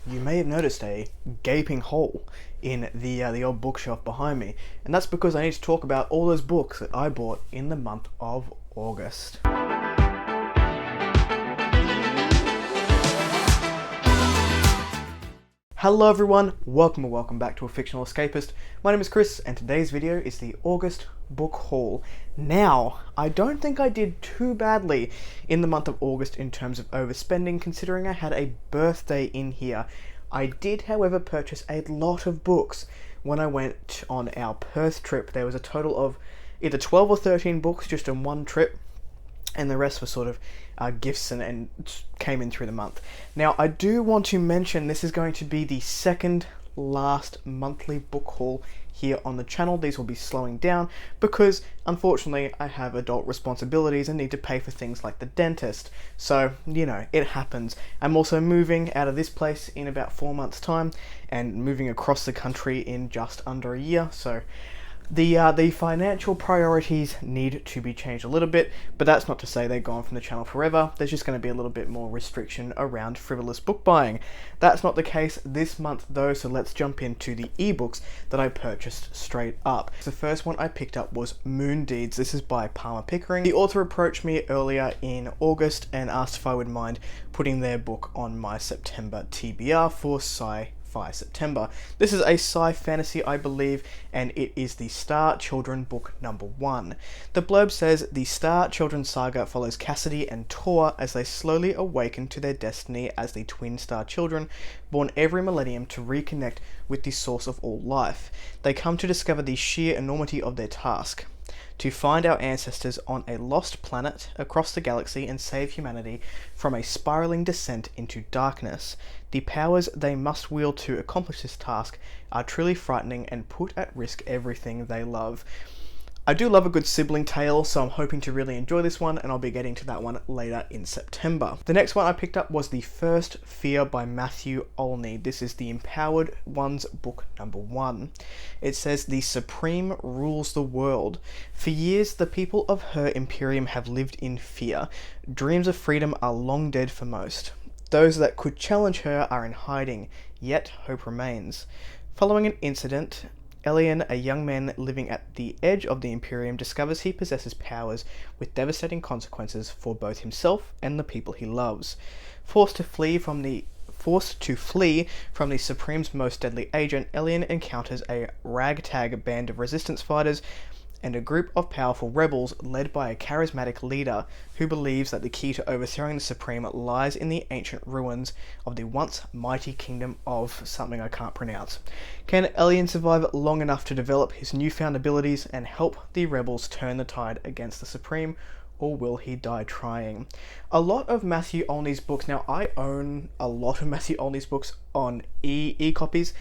you may have noticed a gaping hole in the old bookshelf behind me, and that's because I need to talk about all those books that I bought in the month of August. Hello everyone, welcome back to A Fictional Escapist. My name is Kris, and today's video is the August book haul. Now, I don't think I did too badly in the month of August in terms of overspending, considering I had a birthday in here. I did, however, purchase a lot of books. When I went on our Perth trip, there was a total of either 12 or 13 books just in one trip, and the rest were sort of gifts and came in through the month. Now, I do want to mention this is going to be the second last monthly book haul here on the channel. These will be slowing down because, unfortunately, I have adult responsibilities and need to pay for things like the dentist. So, you know, it happens. I'm also moving out of this place in about 4 months' time and moving across the country in just under a year. So the financial priorities need to be changed a little bit, but that's not to say they're gone from the channel forever. There's just going to be a little bit more restriction around frivolous book buying. That's not the case this month though, so let's jump into the ebooks that I purchased straight up. The first one I picked up was Moon Deeds. This is by Palmer Pickering. The author approached me earlier in August and asked if I would mind putting their book on my September TBR for Sci-Fi September. This is a sci fantasy, I believe, and it is the Star Children book number 1. The blurb says the Star Children saga follows Cassidy and Tor as they slowly awaken to their destiny as the twin star children, born every millennium to reconnect with the source of all life. They come to discover the sheer enormity of their task: to find our ancestors on a lost planet across the galaxy and save humanity from a spiraling descent into darkness. The powers they must wield to accomplish this task are truly frightening and put at risk everything they love. I do love a good sibling tale, so I'm hoping to really enjoy this one, and I'll be getting to that one later in September. The next one I picked up was The First Fear by Matthew Olney. This is the Empowered Ones book number 1. It says, the Supreme rules the world. For years, the people of her Imperium have lived in fear. Dreams of freedom are long dead for most. Those that could challenge her are in hiding, yet hope remains. Following an incident, Elian, a young man living at the edge of the Imperium, discovers he possesses powers with devastating consequences for both himself and the people he loves. Forced to flee from the Supreme's most deadly agent, Elian encounters a ragtag band of resistance fighters and a group of powerful rebels led by a charismatic leader who believes that the key to overthrowing the Supreme lies in the ancient ruins of the once mighty kingdom of something I can't pronounce. Can Elian survive long enough to develop his newfound abilities and help the rebels turn the tide against the Supreme, or will he die trying? A lot of Matthew Olney's books, now I own a lot of Matthew Olney's books on e-copies,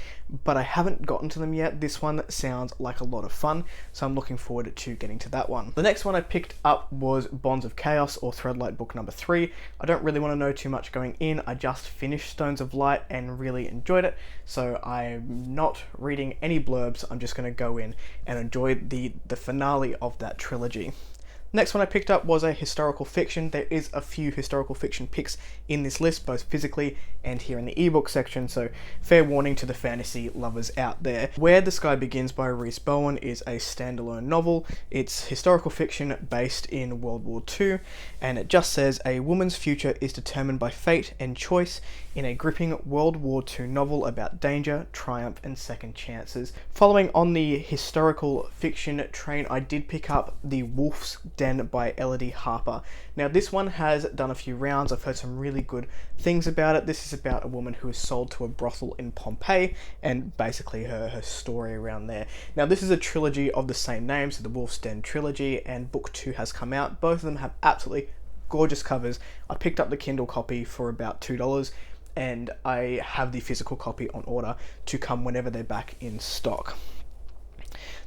but I haven't gotten to them yet. This one sounds like a lot of fun, so I'm looking forward to getting to that one. The next one I picked up was Bonds of Chaos, or Threadlight book number 3. I don't really want to know too much going in. I just finished Stones of Light and really enjoyed it, so I'm not reading any blurbs. I'm just going to go in and enjoy the finale of that trilogy. Next one I picked up was a historical fiction. There is a few historical fiction picks in this list, both physically and here in the ebook section, so fair warning to the fantasy lovers out there. Where the Sky Begins by Rhys Bowen is a standalone novel. It's historical fiction based in World War II, and it just says a woman's future is determined by fate and choice in a gripping World War II novel about danger, triumph, and second chances. Following on the historical fiction train, I did pick up The Wolf's Den by Elodie Harper. Now, this one has done a few rounds. I've heard some really good things about it. This is about a woman who is sold to a brothel in Pompeii, and basically her story around there. Now, this is a trilogy of the same name, so the Wolf's Den trilogy, and book 2 has come out. Both of them have absolutely gorgeous covers. I picked up the Kindle copy for about $2, and I have the physical copy on order to come whenever they're back in stock.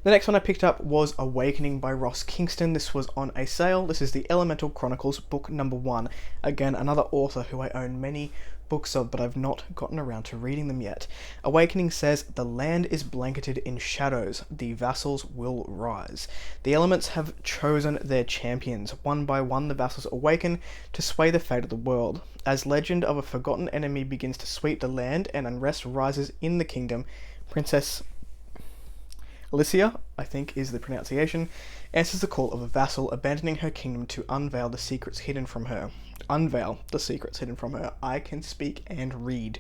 The next one I picked up was Awakening by Ross Kingston. This was on a sale. This is the Elemental Chronicles, book number 1. Again, another author who I own many books of, but I've not gotten around to reading them yet. Awakening says, the land is blanketed in shadows, the vassals will rise. The elements have chosen their champions. One by one the vassals awaken to sway the fate of the world. As legend of a forgotten enemy begins to sweep the land and unrest rises in the kingdom, Princess Alicia, I think is the pronunciation, answers the call of a vassal, abandoning her kingdom to unveil the secrets hidden from her. I can speak and read.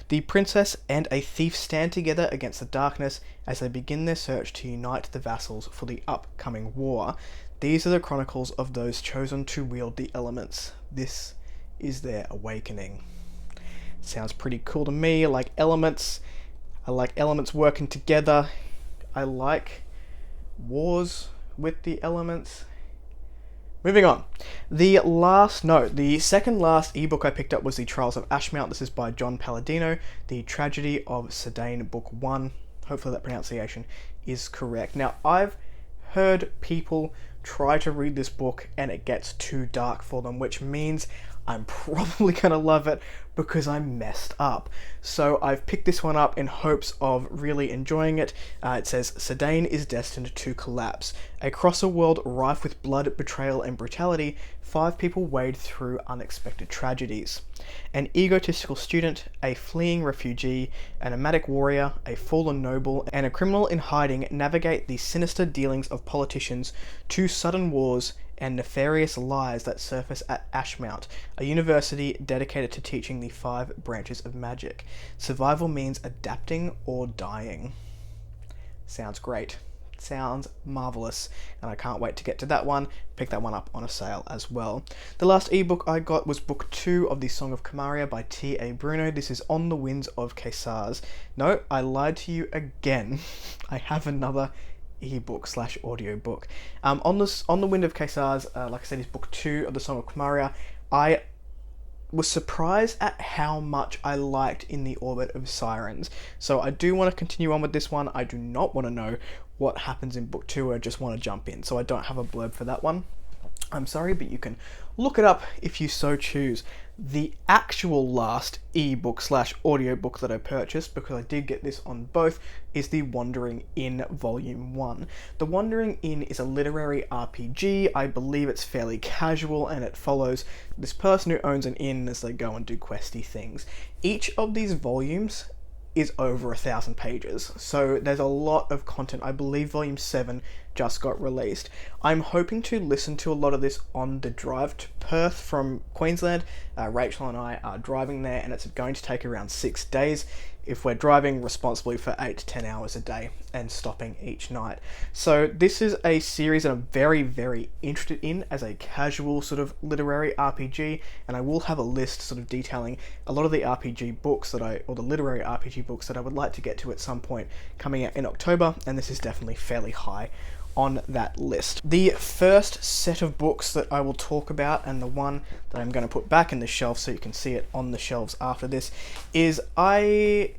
The princess and a thief stand together against the darkness as they begin their search to unite the vassals for the upcoming war. These are the chronicles of those chosen to wield the elements. This is their awakening. Sounds pretty cool to me. I like elements. I like elements working together. I like wars with the elements. Moving on. The second last ebook I picked up was the Trials of Ashmount. This is by John Palladino, The Tragedy of Sedaine, book 1. Hopefully that pronunciation is correct. Now, I've heard people try to read this book and it gets too dark for them, which means I'm probably going to love it because I'm messed up. So I've picked this one up in hopes of really enjoying it. It says, Sedaine is destined to collapse. Across a world rife with blood, betrayal, and brutality, 5 people wade through unexpected tragedies. An egotistical student, a fleeing refugee, a nomadic warrior, a fallen noble, and a criminal in hiding navigate the sinister dealings of politicians, 2 sudden wars, and nefarious lies that surface at Ashmount, a university dedicated to teaching the 5 branches of magic. Survival means adapting or dying. Sounds great. Sounds marvellous, and I can't wait to get to that one. Pick that one up on a sale as well. The last ebook I got was book 2 of the Song of Camaria by T.A. Bruno. This is On the Winds of Quasars. No, I lied to you again. I have another ebook / audiobook. On the Wind of Quasars, like I said, is book 2 of the Song of Camaria. I was surprised at how much I liked In the Orbit of Sirens. So I do want to continue on with this one. I do not want to know what happens in book 2. I just want to jump in. So I don't have a blurb for that one. I'm sorry, but you can look it up if you so choose. The actual last ebook / audiobook that I purchased, because I did get this on both, is The Wandering Inn Volume 1. The Wandering Inn is a literary RPG. I believe it's fairly casual, and it follows this person who owns an inn as they go and do questy things. Each of these volumes is over 1,000 pages, so there's a lot of content. I believe Volume 7 just got released. I'm hoping to listen to a lot of this on the drive to Perth from Queensland. Rachel and I are driving there, and it's going to take around 6 days if we're driving responsibly for 8 to 10 hours a day and stopping each night. So this is a series that I'm very, very interested in as a casual sort of literary RPG, and I will have a list sort of detailing a lot of the RPG books the literary RPG books that I would like to get to at some point coming out in October, and this is definitely fairly high on that list. The first set of books that I will talk about, and the one that I'm going to put back in the shelf so you can see it on the shelves after this, is I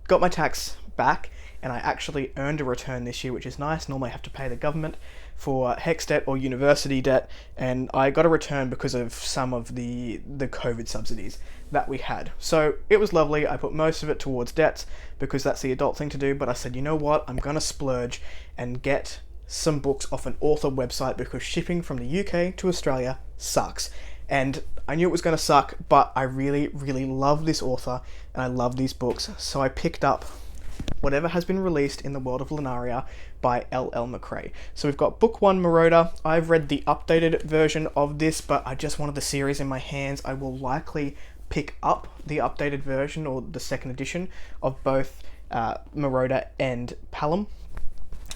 got my tax back, and I actually earned a return this year, which is nice. Normally I have to pay the government for HECS debt or university debt, and I got a return because of some of the COVID subsidies that we had. So it was lovely. I put most of it towards debts because that's the adult thing to do, but I said, you know what, I'm gonna splurge and get some books off an author website because shipping from the UK to Australia sucks. And I knew it was going to suck, but I really, really love this author and I love these books. So I picked up whatever has been released in the world of Linaria by L.L. Macrae. So we've got book 1, Marauder. I've read the updated version of this, but I just wanted the series in my hands. I will likely pick up the updated version or the second edition of both Marauder and Palom.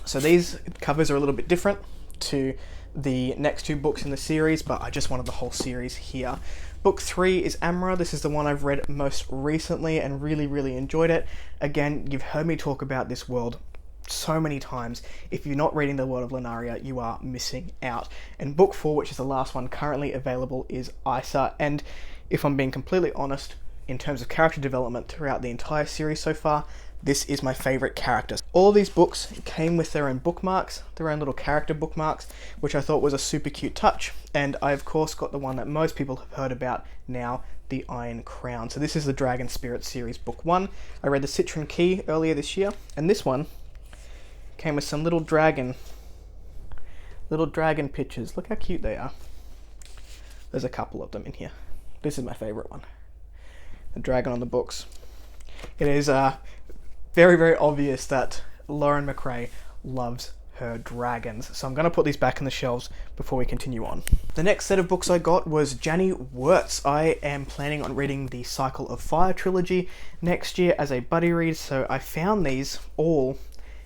So these covers are a little bit different to the next 2 books in the series, but I just wanted the whole series here. Book 3 is Amra. This is the one I've read most recently and really, really enjoyed it. Again, you've heard me talk about this world so many times. If you're not reading the world of Linaria, you are missing out. And book 4, which is the last one currently available, is Isa. And if I'm being completely honest, in terms of character development throughout the entire series so far, this is my favorite character. All of these books came with their own bookmarks, their own little character bookmarks, which I thought was a super cute touch. And I of course got the one that most people have heard about now, the Iron Crown. So this is the Dragon Spirit series book 1. I read the Citron Key earlier this year, and this one came with some little dragon pictures. Look how cute they are. There's a couple of them in here. This is my favorite one. The dragon on the books. It is very, very obvious that Lauren Macrae loves her dragons. So I'm going to put these back in the shelves before we continue on. The next set of books I got was Janny Wurts. I am planning on reading the Cycle of Fire trilogy next year as a buddy read, so I found these all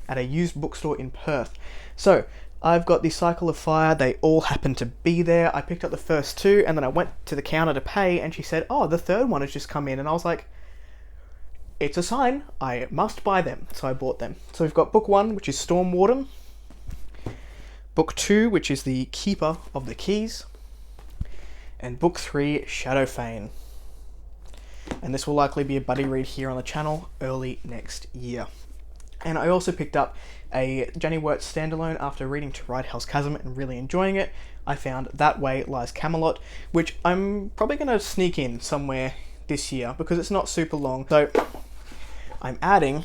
at a used bookstore in Perth. So I've got the Cycle of Fire, they all happen to be there. I picked up the first 2 and then I went to the counter to pay and she said, oh, the third one has just come in, and I was like, it's a sign, I must buy them. So I bought them. So we've got book 1, which is Storm Warden, book 2, which is the Keeper of the Keys, and book 3, Shadowfane. And this will likely be a buddy read here on the channel early next year. And I also picked up a Janny Wurts standalone after reading To Ride Hell's Chasm and really enjoying it. I found That Way Lies Camelot, which I'm probably going to sneak in somewhere this year because it's not super long. So I'm adding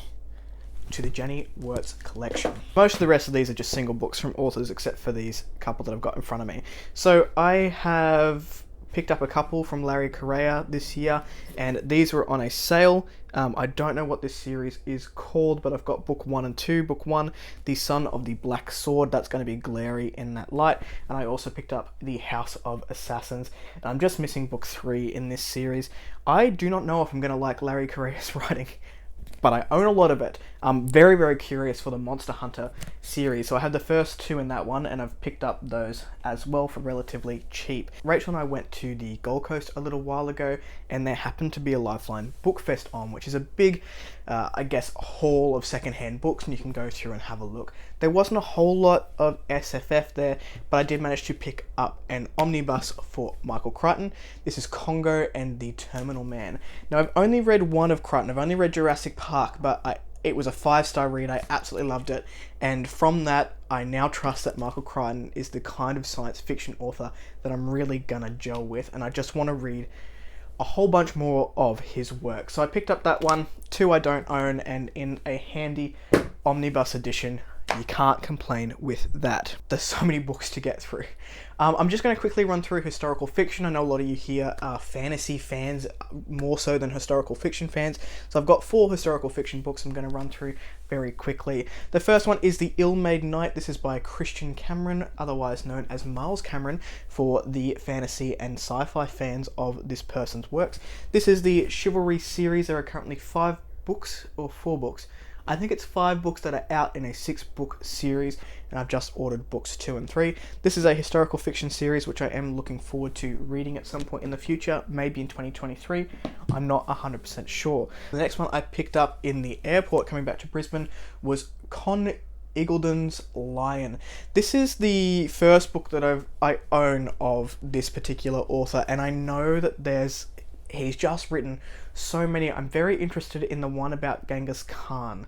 to the Janny Wurts collection. Most of the rest of these are just single books from authors, except for these couple that I've got in front of me. So I have picked up a couple from Larry Correa this year, and these were on a sale. I don't know what this series is called, but I've got book 1 and 2. Book 1, The Son of the Black Sword, that's going to be glary in that light, and I also picked up The House of Assassins, and I'm just missing book 3 in this series. I do not know if I'm going to like Larry Correa's writing, but I own a lot of it. I'm very, very curious for the Monster Hunter series. So I have the first 2 in that one, and I've picked up those as well for relatively cheap. Rachel and I went to the Gold Coast a little while ago, and there happened to be a Lifeline Book Fest on, which is a big, I guess, haul of secondhand books, and you can go through and have a look. There wasn't a whole lot of SFF there, but I did manage to pick up an omnibus for Michael Crichton. This is Congo and the Terminal Man. Now, I've only read one of Crichton. I've only read Jurassic Park, but it was a 5-star read. I absolutely loved it, and from that I now trust that Michael Crichton is the kind of science fiction author that I'm really gonna gel with, and I just want to read a whole bunch more of his work. So I picked up that one. 2 I don't own, and in a handy omnibus edition, you can't complain with that. There's so many books to get through. I'm just going to quickly run through historical fiction. I know a lot of you here are fantasy fans more so than historical fiction fans. So I've got 4 historical fiction books I'm going to run through very quickly. The first one is The Ill-Made Knight. This is by Christian Cameron, otherwise known as Miles Cameron for the fantasy and sci-fi fans of this person's works. This is the Chivalry series. There are currently 5 books or 4 books. I think it's 5 books that are out in a 6-book series, and I've just ordered books 2 and 3. This is a historical fiction series which I am looking forward to reading at some point in the future, maybe in 2023. I'm not 100% sure. The next one I picked up in the airport coming back to Brisbane was Con Eagledon's Lion. This is the first book that I own of this particular author, and I know that he's just written so many. I'm very interested in the one about Genghis Khan,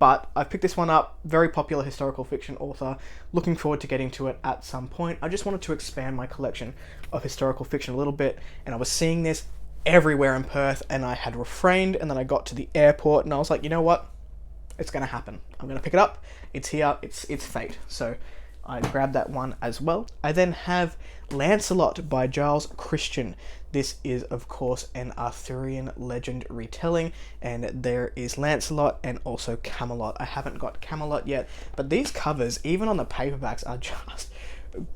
but I've picked this one up. Very popular historical fiction author. Looking forward to getting to it at some point. I just wanted to expand my collection of historical fiction a little bit, and I was seeing this everywhere in Perth, and I had refrained, and then I got to the airport, and I was like, you know what? It's going to happen. I'm going to pick it up. It's here. It's fate. So I grabbed that one as well. I then have Lancelot by Giles Christian. This is, of course, an Arthurian legend retelling, and there is Lancelot and also Camelot. I haven't got Camelot yet, but these covers, even on the paperbacks, are just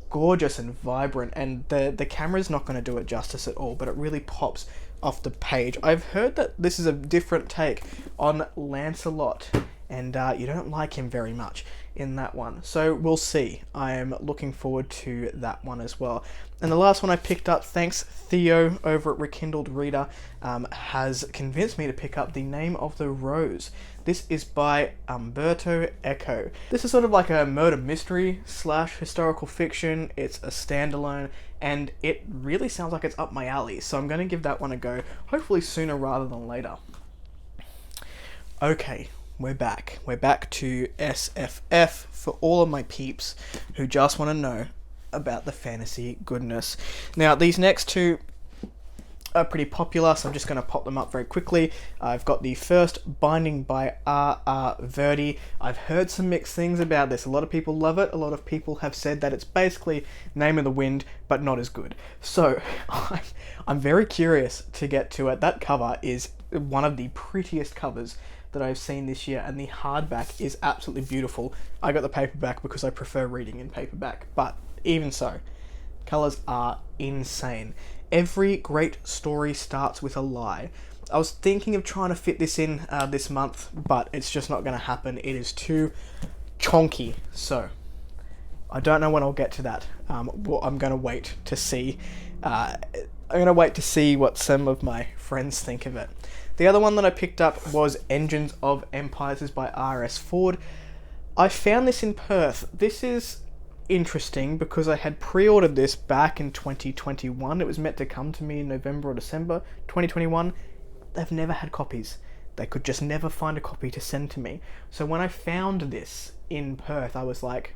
gorgeous and vibrant, and the camera's not going to do it justice at all, but it really pops off the page. I've heard that this is a different take on Lancelot, and you don't like him very much in that one, so we'll see. I am looking forward to that one as well. And the last one I picked up, thanks Theo over at Rekindled Reader, has convinced me to pick up The Name of the Rose. This is by Umberto Eco. This is sort of like a murder mystery / historical fiction. It's a standalone, and it really sounds like it's up my alley, so I'm going to give that one a go, hopefully sooner rather than later. Okay, we're back. We're back to SFF for all of my peeps who just want to know about the fantasy goodness. Now, these next two are pretty popular, so I'm just going to pop them up very quickly. I've got the first Binding by R.R. Verdi. I've heard some mixed things about this. A lot of people love it. A lot of people have said that it's basically Name of the Wind, but not as good. So, I'm very curious to get to it. That cover is one of the prettiest covers that I've seen this year, and the hardback is absolutely beautiful. I got the paperback because I prefer reading in paperback, but even so, colours are insane. Every great story starts with a lie. I was thinking of trying to fit this in this month, but it's just not going to happen. It is too chonky. So, I don't know when I'll get to that. Well, I'm going to wait to see. I'm going to wait to see what some of my friends think of it. The other one that I picked up was Engines of Empires. This is by R.S. Ford. I found this in Perth. This is interesting because I had pre-ordered this back in 2021. It was meant to come to me in November or December 2021. They've never had copies. They could just never find a copy to send to me. So when I found this in Perth, I was like,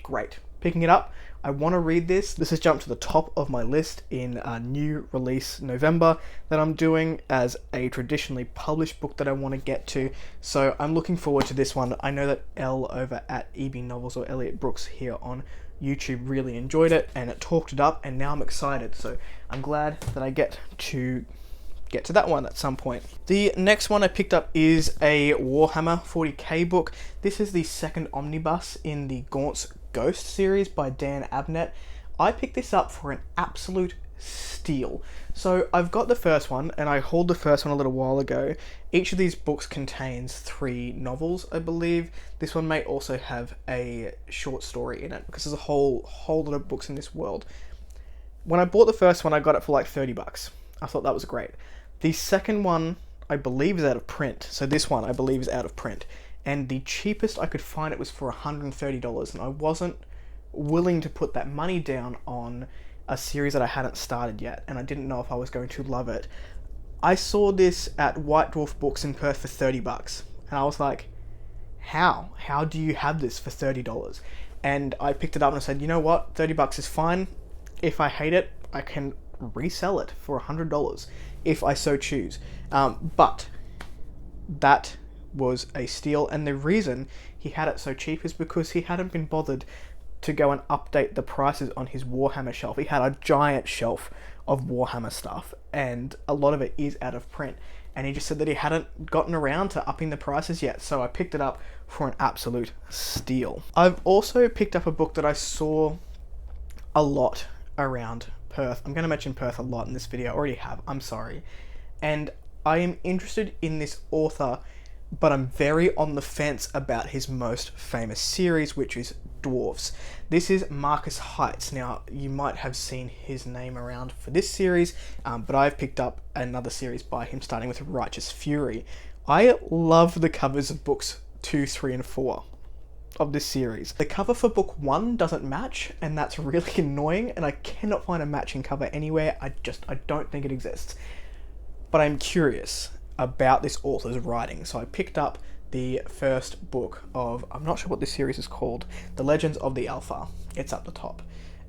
great. Picking it up. I want to read this. This has jumped to the top of my list in new release November that I'm doing as a traditionally published book that I want to get to. So I'm looking forward to this one. I know that Elle over at EB Novels, or Elliot Brooks here on YouTube, really enjoyed it and it talked it up, and now I'm excited. So I'm glad that I get to that one at some point. The next one I picked up is a Warhammer 40k book. This is the second omnibus in the Gaunt's Ghost series by Dan Abnett. I picked this up for an absolute steal. So I've got the first one, and I hauled the first one a little while ago. Each of these books contains 3 novels, I believe. This one may also have a short story in it, because there's a whole lot of books in this world. When I bought the first one, I got it for like $30. I thought that was great. The second one, I believe, is out of print. So this one, I believe, is out of print. And the cheapest I could find it was for $130, and I wasn't willing to put that money down on a series that I hadn't started yet, and I didn't know if I was going to love it. I saw this at White Dwarf Books in Perth for $30, and I was like, how? How do you have this for $30? And I picked it up and I said, you know what, $30 is fine. If I hate it, I can resell it for $100 if I so choose. But that was a steal, and the reason he had it so cheap is because he hadn't been bothered to go and update the prices on his Warhammer shelf. He had a giant shelf of Warhammer stuff, and a lot of it is out of print, and he just said that he hadn't gotten around to upping the prices yet, so I picked it up for an absolute steal. I've also picked up a book that I saw a lot around Perth. I'm going to mention Perth a lot in this video. I already have, I'm sorry. And I am interested in this author, but I'm very on the fence about his most famous series, which is Dwarfs. This is Marcus Heights. Now, you might have seen his name around for this series, but I've picked up another series by him, starting with Righteous Fury. I love the covers of books 2, 3, and 4 of this series. The cover for book 1 doesn't match, and that's really annoying, and I cannot find a matching cover anywhere. I don't think it exists. But I'm curious about this author's writing, so I picked up the first book of, I'm not sure what this series is called, The Legends of the Alpha. It's up the top,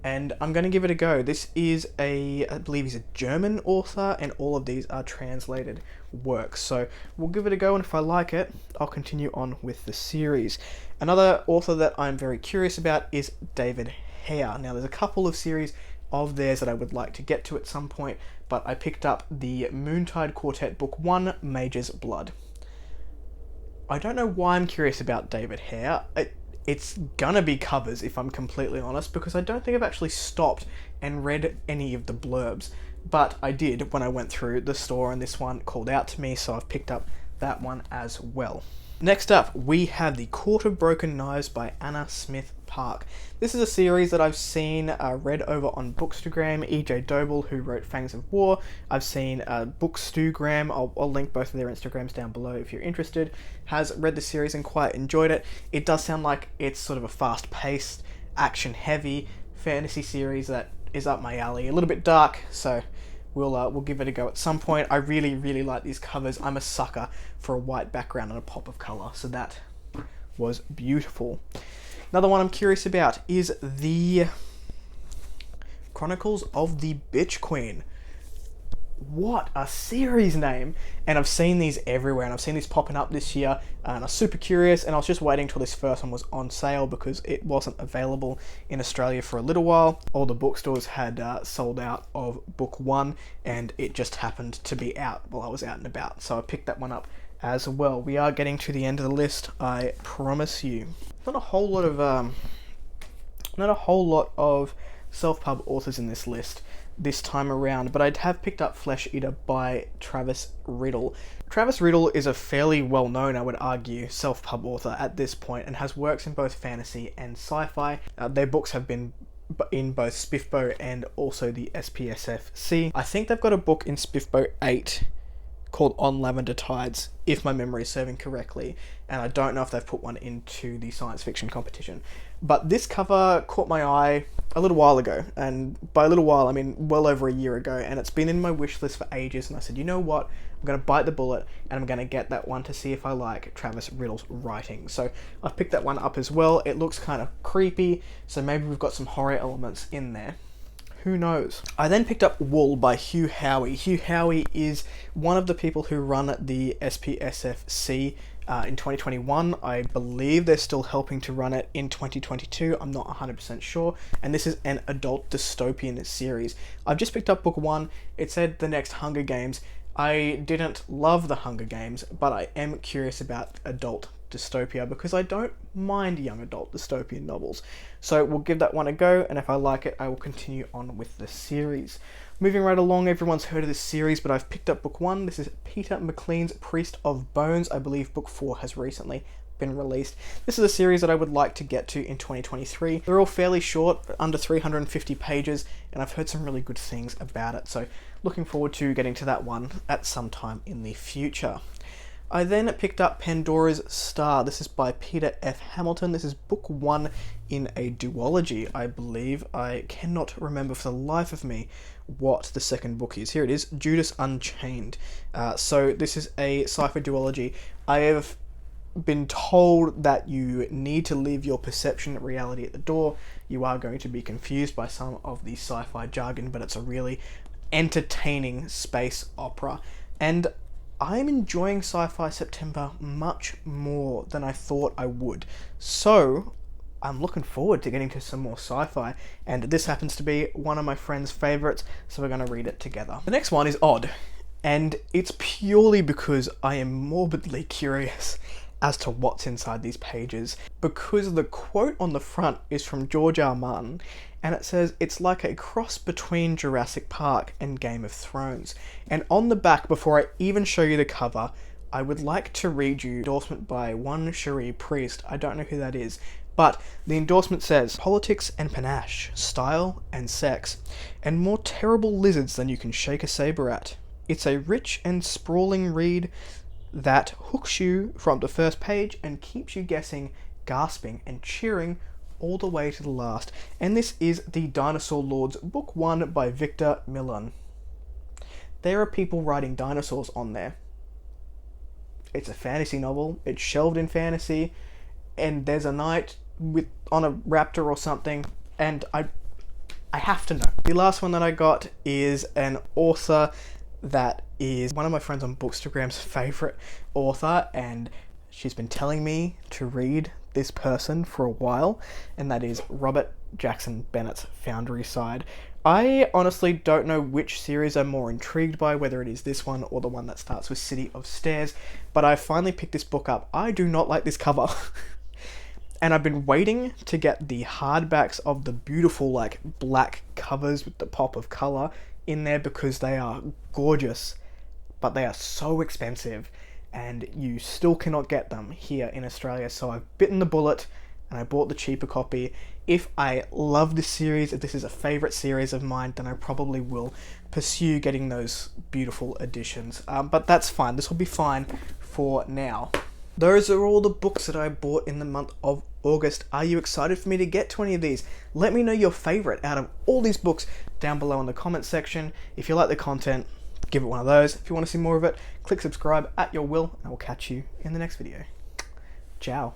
and I'm going to give it a go. This is I believe he's a German author, and all of these are translated works, so we'll give it a go, and if I like it, I'll continue on with the series. Another author that I'm very curious about is David Hare. Now, there's a couple of series of theirs that I would like to get to at some point, but I picked up the Moontide Quartet Book 1, Mage's Blood. I don't know why I'm curious about David Hare. It's gonna be covers, if I'm completely honest, because I don't think I've actually stopped and read any of the blurbs, but I did when I went through the store, and this one called out to me, so I've picked up that one as well. Next up, we have The Court of Broken Knives by Anna Smith Park. This is a series that I've seen read over on Bookstagram. EJ Doble, who wrote Fangs of War. I've seen Bookstagram, I'll link both of their Instagrams down below if you're interested, has read the series and quite enjoyed it. It does sound like it's sort of a fast-paced, action-heavy fantasy series that is up my alley. A little bit dark, so we'll give it a go at some point. I really, really like these covers. I'm a sucker for a white background and a pop of colour, so that was beautiful. Another one I'm curious about is the Chronicles of the Bitch Queen. What a series name! And I've seen these everywhere, and I've seen these popping up this year, and I was super curious, and I was just waiting till this first one was on sale because it wasn't available in Australia for a little while. All the bookstores had sold out of book one, and it just happened to be out while I was out and about, so I picked that one up as well. We are getting to the end of the list, I promise you. Not a whole lot of self-pub authors in this list this time around, but I have picked up Flesh Eater by Travis Riddle. Travis Riddle is a fairly well-known, I would argue, self-pub author at this point, and has works in both fantasy and sci-fi. Their books have been in both Spiffbo and also the SPSF-C. I think they've got a book in Spiffbo 8 called On Lavender Tides, if my memory is serving correctly, and I don't know if they've put one into the science fiction competition. But this cover caught my eye a little while ago, and by a little while I mean well over a year ago, and it's been in my wish list for ages, and I said, you know what, I'm going to bite the bullet and I'm going to get that one to see if I like Travis Riddle's writing. So I've picked that one up as well. It looks kind of creepy, so maybe we've got some horror elements in there. Who knows? I then picked up Wool by Hugh Howey. Hugh Howey is one of the people who run the SPSF-C in 2021. I believe they're still helping to run it in 2022. I'm not 100% sure. And this is an adult dystopian series. I've just picked up book one. It said the next Hunger Games. I didn't love the Hunger Games, but I am curious about adult dystopia because I don't mind young adult dystopian novels. So we'll give that one a go, and if I like it, I will continue on with the series. Moving right along, everyone's heard of this series, but I've picked up book one. This is Peter McLean's Priest of Bones. I believe book 4 has recently been released. This is a series that I would like to get to in 2023. They're all fairly short, under 350 pages, and I've heard some really good things about it, so looking forward to getting to that one at some time in the future. I then picked up Pandora's Star. This is by Peter F. Hamilton. This is book 1 in a duology, I believe. I cannot remember for the life of me what the second book is. Here it is, Judas Unchained. So this is a sci-fi duology. I have been told that you need to leave your perception of reality at the door. You are going to be confused by some of the sci-fi jargon, but it's a really entertaining space opera. And I'm enjoying Sci-Fi September much more than I thought I would. So I'm looking forward to getting to some more sci-fi, and this happens to be one of my friend's favourites, so we're going to read it together. The next one is odd, and it's purely because I am morbidly curious as to what's inside these pages, because the quote on the front is from George R. Martin, and it says, it's like a cross between Jurassic Park and Game of Thrones. And on the back, before I even show you the cover, I would like to read you endorsement by one Cherie Priest. I don't know who that is, but the endorsement says, politics and panache, style and sex, and more terrible lizards than you can shake a saber at. It's a rich and sprawling read that hooks you from the first page and keeps you guessing, gasping and cheering all the way to the last. And this is the Dinosaur Lords, book 1 by Victor Millan. There are people writing dinosaurs on there. It's a fantasy novel, it's shelved in fantasy, and there's a knight on a raptor or something, and I have to know. The last one that I got is an author that is one of my friends on Bookstagram's favourite author, and she's been telling me to read this person for a while, and that is Robert Jackson Bennett's Foundaryside. I honestly don't know which series I'm more intrigued by, whether it is this one or the one that starts with City of Stairs, but I finally picked this book up. I do not like this cover. And I've been waiting to get the hardbacks of the beautiful like black covers with the pop of colour in there because they are gorgeous, but they are so expensive and you still cannot get them here in Australia. So I've bitten the bullet and I bought the cheaper copy. If I love this series, if this is a favourite series of mine, then I probably will pursue getting those beautiful editions. But that's fine. This will be fine for now. Those are all the books that I bought in the month of August. Are you excited for me to get to any of these? Let me know your favourite out of all these books down below in the comment section. If you like the content, give it one of those. If you want to see more of it, click subscribe at your will, and I will catch you in the next video. Ciao.